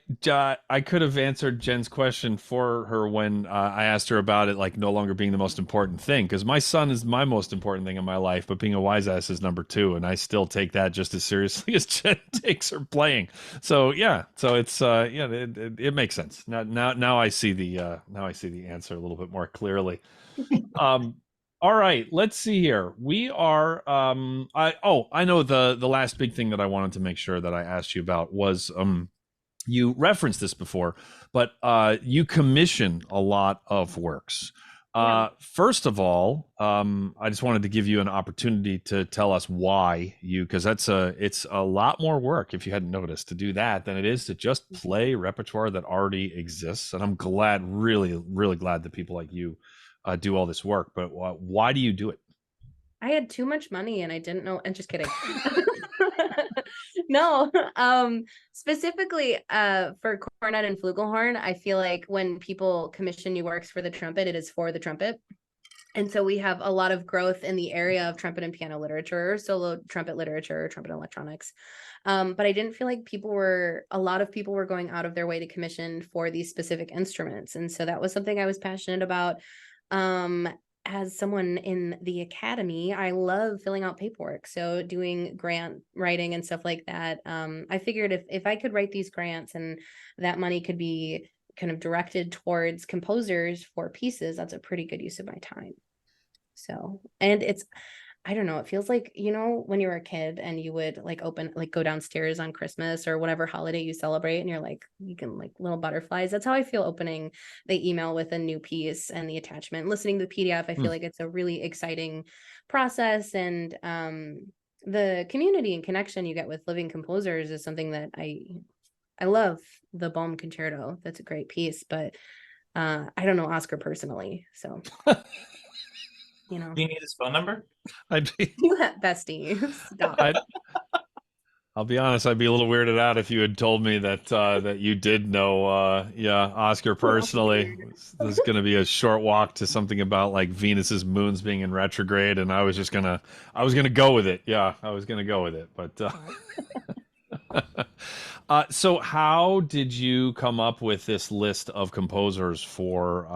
could have answered Jen's question for her when I asked her about it, like no longer being the most important thing, because my son is my most important thing in my life, but being a wise ass is number 2, and I still take that just as seriously as Jen takes her playing. So yeah, so it's it makes sense now. I see the answer a little bit more clearly. All right, let's see here. We are I know the last big thing that I wanted to make sure that I asked you about was you referenced this before, but you commission a lot of works. First of all, I just wanted to give you an opportunity to tell us why because it's a lot more work, if you hadn't noticed, to do that than it is to just play repertoire that already exists. And I'm really glad that people like you do all this work, but why do you do it? I had too much money and I didn't know. I'm just kidding. No, specifically for cornet and flugelhorn, I feel like when people commission new works for the trumpet, it is for the trumpet. And so we have a lot of growth in the area of trumpet and piano literature, solo trumpet literature, trumpet and electronics. But I didn't feel like a lot of people were going out of their way to commission for these specific instruments. And so that was something I was passionate about. As someone in the academy, I love filling out paperwork. So doing grant writing and stuff like that. I figured if I could write these grants and that money could be kind of directed towards composers for pieces, that's a pretty good use of my time. So, and it's, I don't know, it feels like, you know, when you were a kid and you would like go downstairs on Christmas or whatever holiday you celebrate, and you're like, you can like little butterflies. That's how I feel opening the email with a new piece and the attachment. Listening to the PDF, I feel like it's a really exciting process. And the community and connection you get with living composers is something that I love. The Balm Concerto, that's a great piece, but I don't know Oscar personally, so you know. Do you need his phone number? You have bestie. Stop. I'll be honest, I'd be a little weirded out if you had told me that that you did know Oscar personally. There's going to be a short walk to something about like Venus's moons being in retrograde, and I was gonna go with it. Yeah, I was gonna go with it. But so how did you come up with this list of composers for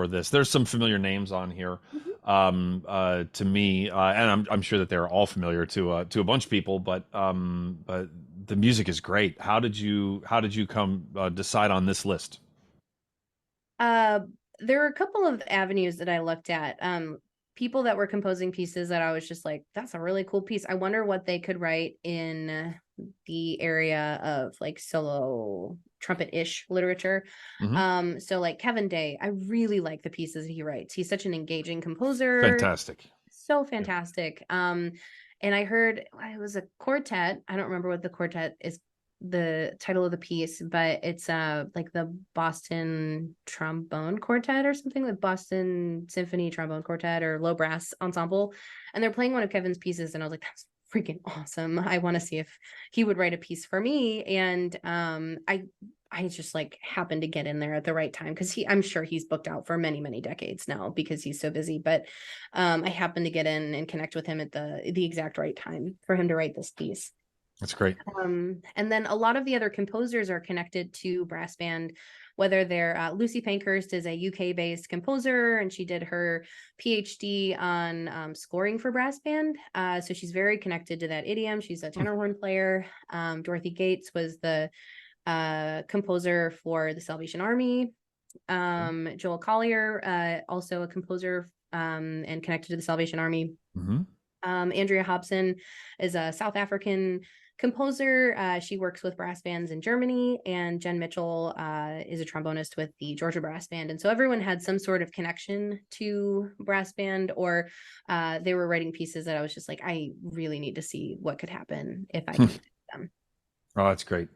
this? There's some familiar names on here to me, and I'm sure that they're all familiar to a bunch of people, but the music is great. How did you come decide on this list? There were a couple of avenues that I looked at. People that were composing pieces that I was just like, that's a really cool piece. I wonder what they could write in the area of like solo trumpet-ish literature. So like Kevin Day, I really like the pieces he writes. He's such an engaging composer. Fantastic. So fantastic. And I heard it was a quartet. I don't remember what the quartet is, the title of the piece, but it's like the Boston Trombone Quartet or something, like Boston Symphony Trombone Quartet or Low Brass Ensemble, and they're playing one of Kevin's pieces, and I was like, that's freaking awesome. I want to see if he would write a piece for me. And I just like happened to get in there at the right time, because I'm sure he's booked out for many decades now because he's so busy, but I happened to get in and connect with him at the exact right time for him to write this piece. That's great. And then a lot of the other composers are connected to brass band, whether they're Lucy Pankhurst is a UK-based composer, and she did her PhD on scoring for brass band. So she's very connected to that idiom. She's a tenor horn player. Dorothy Gates was the composer for the Salvation Army. Joel Collier, also a composer and connected to the Salvation Army. Andrea Hobson is a South African composer. She works with brass bands in Germany, and Jen Mitchell is a trombonist with the Georgia Brass Band. And so everyone had some sort of connection to brass band, or they were writing pieces that I was just like, I really need to see what could happen if I connected them. Oh, that's great.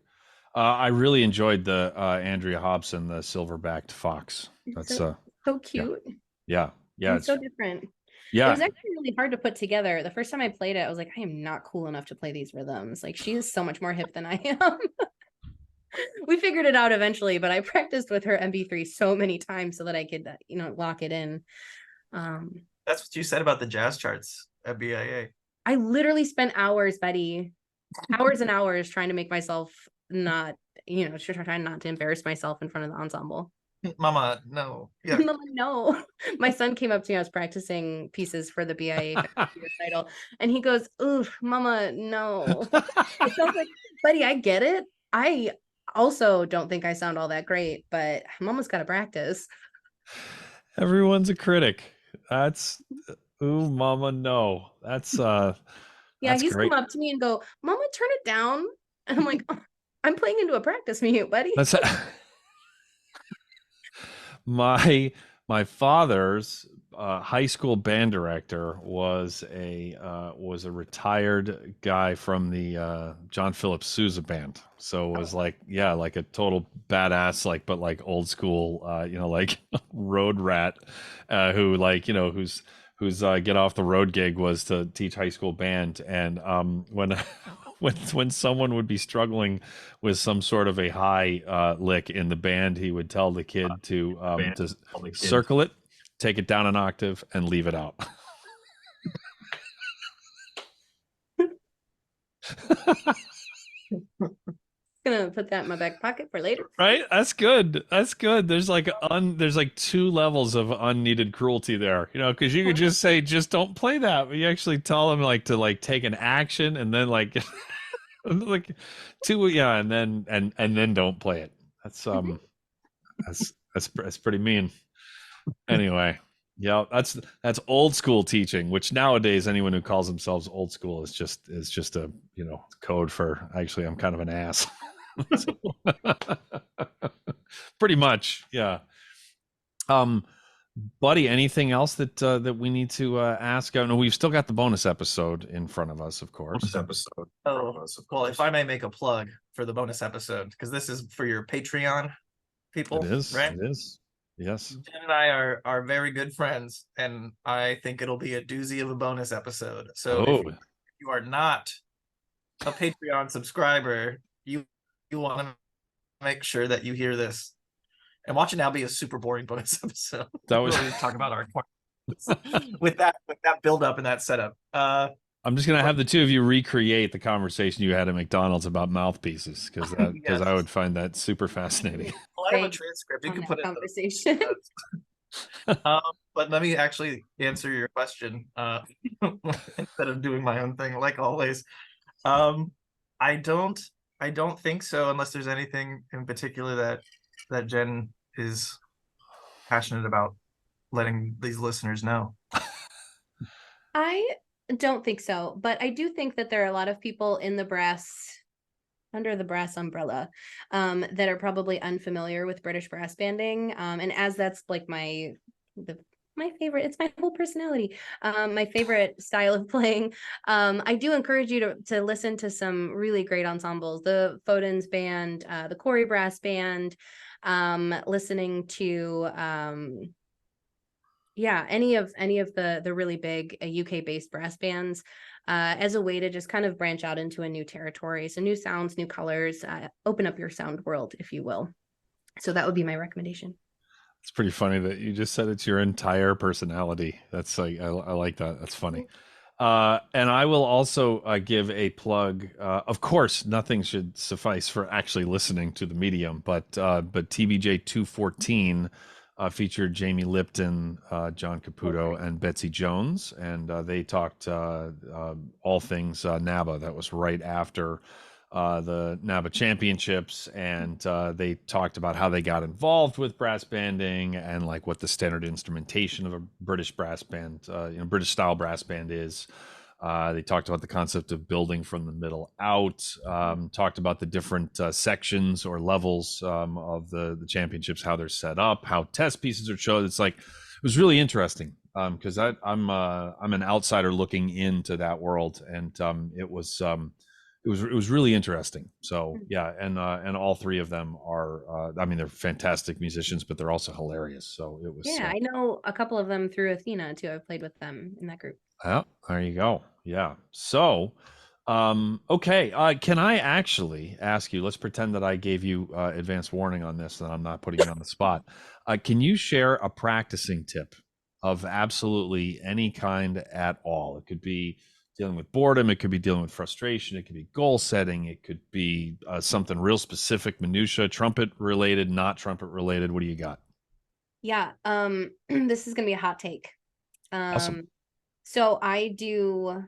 I really enjoyed the Andrea Hobson, the silver-backed fox. That's so cute. Yeah. It's so different. Yeah. It was actually really hard to put together. The first time I played it, I was like, I am not cool enough to play these rhythms. Like, she is so much more hip than I am. We figured it out eventually, but I practiced with her MP3 so many times so that I could, lock it in. That's what you said about the jazz charts at BIA. I literally spent hours, Buddy, hours and hours trying to make myself not, trying not to embarrass myself in front of the ensemble. Mama, no. Yeah. Mama, no. My son came up to me. I was practicing pieces for the BIA recital, and he goes, "Ooh, Mama, no." It sounds like, Buddy, I get it. I also don't think I sound all that great, but Mama's got to practice. Everyone's a critic. That's ooh, Mama, no. That's yeah. that's He's great. come up to me and go, "Mama, turn it down," and I'm like, oh, "I'm playing into a practice mute, Buddy." That's my father's high school band director was a retired guy from the John Philip Sousa band. So it was like a total badass, but old school, like road rat, who whose get off the road gig was to teach high school band. And when someone would be struggling with some sort of a high lick in the band, he would tell the kid to circle it, take it down an octave, and leave it out. Gonna put that in my back pocket for later. Right? That's good. There's like two levels of unneeded cruelty there, because you could just say, just don't play that, but you actually tell them to take an action, and then and then don't play it. That's That's pretty mean. Anyway, yeah, that's old school teaching, which nowadays anyone who calls themselves old school is just a code for actually I'm kind of an ass. So, pretty much, yeah. Buddy, anything else that we need to ask? Oh, no, we've still got the bonus episode in front of us, of course. Well, if I may make a plug for the bonus episode, because this is for your Patreon people, It is, right? it is. Yes. Jen and I are very good friends, and I think it'll be a doozy of a bonus episode. So if you are not a Patreon subscriber, you want to make sure that you hear this. And watch it now be a super boring bonus episode. That was talk about our with that build up and that setup. I'm just gonna have the two of you recreate the conversation you had at McDonald's about mouthpieces, because Yes. I would find that super fascinting. Well, I have a transcript. You can put it in conversation. But let me actually answer your question instead of doing my own thing, like always. I don't think so, unless there's anything in particular that Jen is passionate about letting these listeners know. I don't think so, but I do think that there are a lot of people in under the brass umbrella that are probably unfamiliar with British brass banding, and as that's like my favorite, it's my whole personality, my favorite style of playing. I do encourage you to listen to some really great ensembles, the Foden's band, the Corey Brass Band, listening to any of the really big UK based brass bands as a way to just kind of branch out into a new territory. So new sounds, new colors, open up your sound world, if you will. So that would be my recommendation. It's pretty funny that you just said it's your entire personality. That's like, I like that. That's funny. And I will also give a plug. Of course, nothing should suffice for actually listening to the medium, but TBJ219 featured Jamie Lipton, John Caputo, and Betsy Jones, and they talked all things NABA. That was right after the NABA championships, and they talked about how they got involved with brass banding and like what the standard instrumentation of a British brass band, British style brass band is. They talked about the concept of building from the middle out, talked about the different sections or levels of the championships, how they're set up, how test pieces are chosen. It's like, it was really interesting because I'm an outsider looking into that world, and it was really interesting. So yeah, and all three of them are, they're fantastic musicians, but they're also hilarious. So it was. Yeah, I know a couple of them through Athena too. I've played with them in that group. Oh, there you go. Yeah. So, okay. Can I actually ask you, let's pretend that I gave you advance warning on this, that I'm not putting you on the spot. Can you share a practicing tip of absolutely any kind at all? It could be dealing with boredom. It could be dealing with frustration. It could be goal setting. It could be something real specific, minutia, trumpet related, not trumpet related. What do you got? Yeah. This is going to be a hot take. Awesome. So I do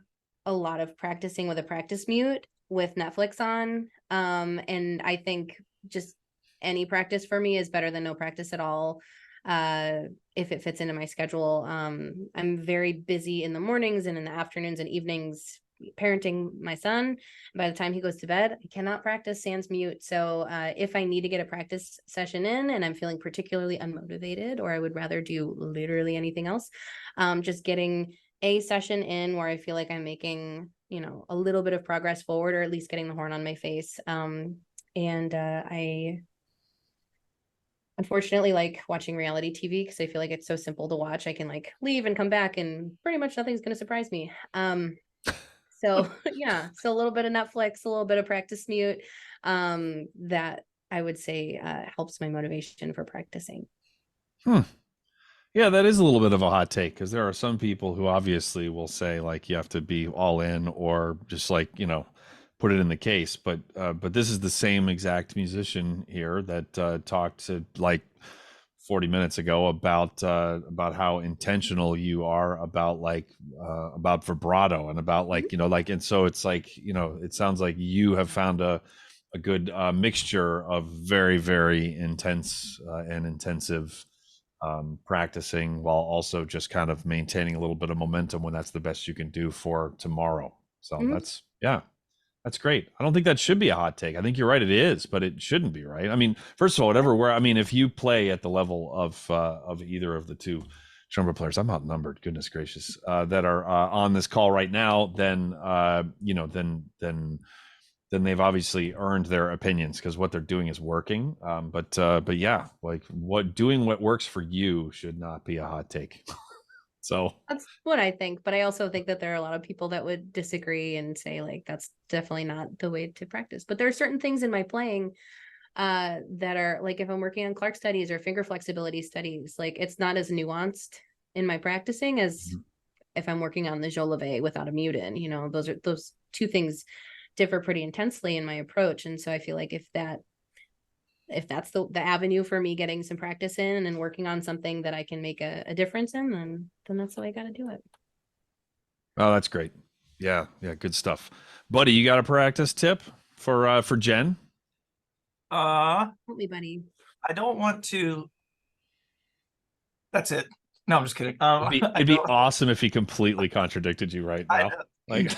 a lot of practicing with a practice mute with Netflix on. And I think just any practice for me is better than no practice at all. If it fits into my schedule. I'm very busy in the mornings and in the afternoons and evenings parenting my son. By the time he goes to bed, I cannot practice sans mute. So if I need to get a practice session in and I'm feeling particularly unmotivated, or I would rather do literally anything else, just getting a session in where I feel like I'm making, a little bit of progress forward, or at least getting the horn on my face. I unfortunately like watching reality TV because I feel like it's so simple to watch. I can like leave and come back and pretty much nothing's going to surprise me. So yeah, so a little bit of Netflix, a little bit of practice mute, that I would say helps my motivation for practicing. Yeah, that is a little bit of a hot take, because there are some people who obviously will say like you have to be all in, or just like, put it in the case. But this is the same exact musician here that talked to like 40 minutes ago about how intentional you are about vibrato, and about like, and so it's like, it sounds like you have found a a good mixture of very, very intense and intensive practicing, while also just kind of maintaining a little bit of momentum when that's the best you can do for tomorrow. So that's, yeah, that's great. I don't think that should be a hot take. I think you're right, it is, but it shouldn't be, right? I mean, first of all, I mean, if you play at the level of either of the two trumpet players, I'm outnumbered, goodness gracious, that are on this call right now, then then they've obviously earned their opinions, because what they're doing is working. But yeah, like doing what works for you should not be a hot take. So that's what I think, but I also think that there are a lot of people that would disagree and say like that's definitely not the way to practice. But there are certain things in my playing that are like, if I'm working on Clark studies or finger flexibility studies, like it's not as nuanced in my practicing as if I'm working on the Jolivet without a mutin. You know, those two things differ pretty intensely in my approach. And so I feel like if that's the avenue for me getting some practice in and working on something that I can make a difference in, then that's the way I got to do it. Oh, that's great. Yeah, good stuff. Buddy, you got a practice tip for Jen? Help me, Buddy. I don't want to. That's it. No, I'm just kidding. It'd be awesome if he completely contradicted you right now.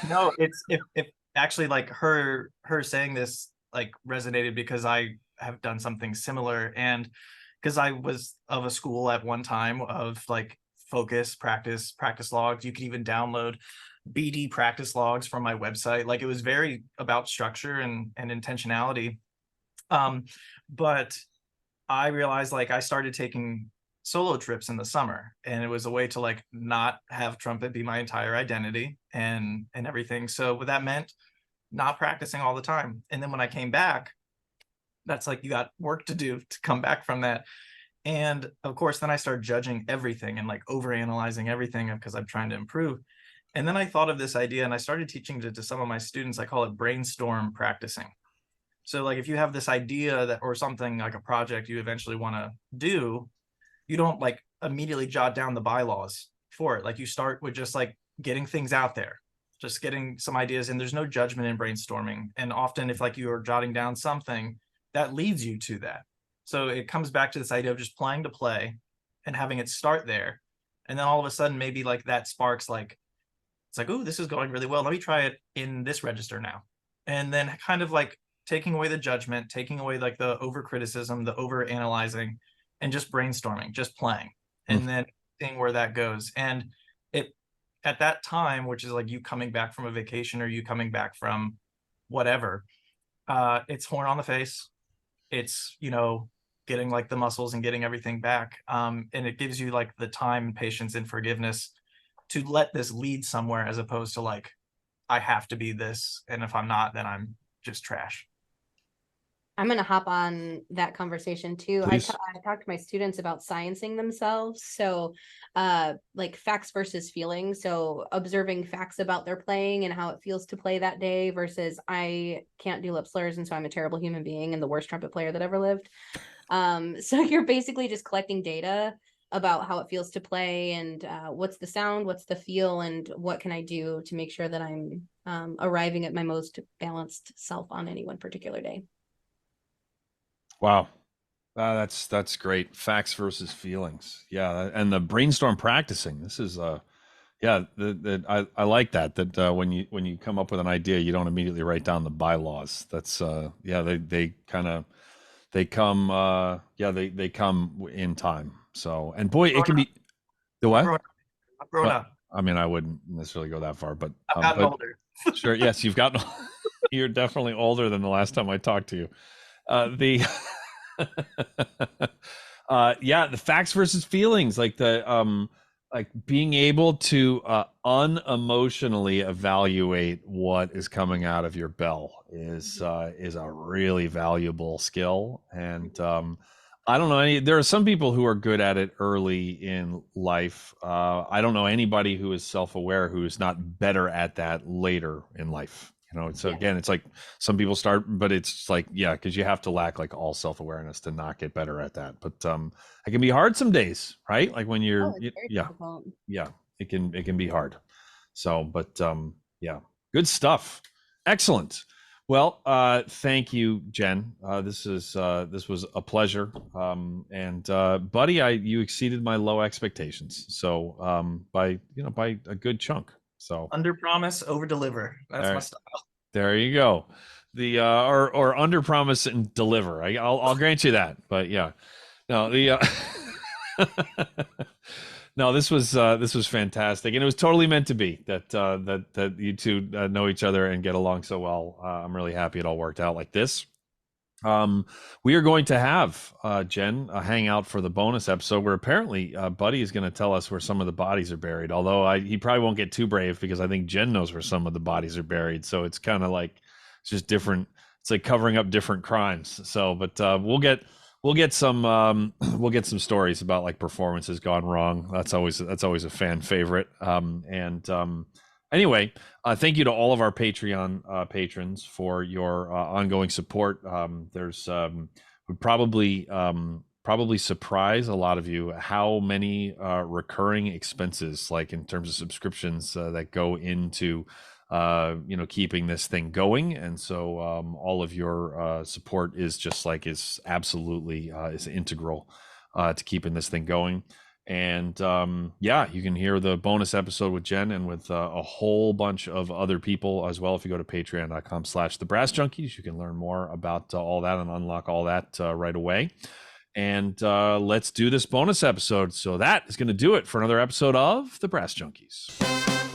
No, it's if actually like her saying this like resonated, because I have done something similar, and because I was of a school at one time of like focus practice logs. You can even download BD practice logs from my website. Like it was very about structure and intentionality. But I realized like I started taking solo trips in the summer, and it was a way to like not have trumpet be my entire identity and everything. So what that meant, not practicing all the time. And then when I came back, that's like, you got work to do to come back from that. And of course, then I started judging everything and like overanalyzing everything because I'm trying to improve. And then I thought of this idea, and I started teaching to some of my students. I call it brainstorm practicing. So like if you have this idea that, or something like a project you eventually want to do, you don't like immediately jot down the bylaws for it. Like you start with just like getting things out there, just getting some ideas, and there's no judgment in brainstorming. And often if like you are jotting down something, that leads you to that. So it comes back to this idea of just playing to play and having it start there. And then all of a sudden, maybe like that sparks like, it's like, oh, this is going really well. Let me try it in this register now. And then kind of like taking away the judgment, taking away like the over criticism, the over analyzing, and just brainstorming, just playing, and then seeing where that goes. And it, at that time, which is like you coming back from a vacation or you coming back from whatever, it's horn on the face. It's, you know, getting like the muscles and getting everything back. And it gives you like the time and patience and forgiveness to let this lead somewhere, as opposed to like, I have to be this, and if I'm not, then I'm just trash. I'm going to hop on that conversation too. I talked to my students about sciencing themselves. So like facts versus feelings. So observing facts about their playing and how it feels to play that day versus I can't do lip slurs, and so I'm a terrible human being and the worst trumpet player that ever lived. So you're basically just collecting data about how it feels to play, and what's the sound, what's the feel, and what can I do to make sure that I'm arriving at my most balanced self on any one particular day. Wow. That's great. Facts versus feelings. Yeah. And the brainstorm practicing, this is, yeah, I like that when you come up with an idea, you don't immediately write down the bylaws. That's, yeah, they come in time. So, and boy, it can be the what? I've grown up. I mean, I wouldn't necessarily go that far, but I've gotten older. Sure. Yes. You've gotten, you're definitely older than the last time I talked to you. Yeah, the facts versus feelings, like like being able to unemotionally evaluate what is coming out of your bell is a really valuable skill. And I don't know there are some people who are good at it early in life. I don't know anybody who is self-aware who is not better at that later in life. You know, so again, it's like some people start, but it's like, yeah, because you have to lack like all self-awareness to not get better at that. But it can be hard some days, right? Like when you're, yeah, it can be hard. So, but yeah, good stuff. Excellent. Well, thank you, Jen. This was a pleasure. And Buddy, you exceeded my low expectations. So by a good chunk. So Under promise, over deliver. That's my style. There you go. The or under promise and deliver. I'll grant you that. But yeah, no, no, this was fantastic, and it was totally meant to be that you two know each other and get along so well. I'm really happy it all worked out like this. We are going to have Jen hang out for the bonus episode where apparently Buddy is going to tell us where some of the bodies are buried. Although he probably won't get too brave because I think Jen knows where some of the bodies are buried. So it's kind of like it's just different. It's like covering up different crimes. So, but we'll get some stories about like performances gone wrong. That's always a fan favorite. Anyway, thank you to all of our Patreon patrons for your ongoing support. Would probably surprise a lot of you how many recurring expenses, like in terms of subscriptions, that go into keeping this thing going. And so all of your support is absolutely is integral to keeping this thing going. And you can hear the bonus episode with Jen and with a whole bunch of other people as well. If you go to patreon.com/thebrassjunkies, you can learn more about all that and unlock all that right away. And let's do this bonus episode. So that is going to do it for another episode of the Brass Junkies.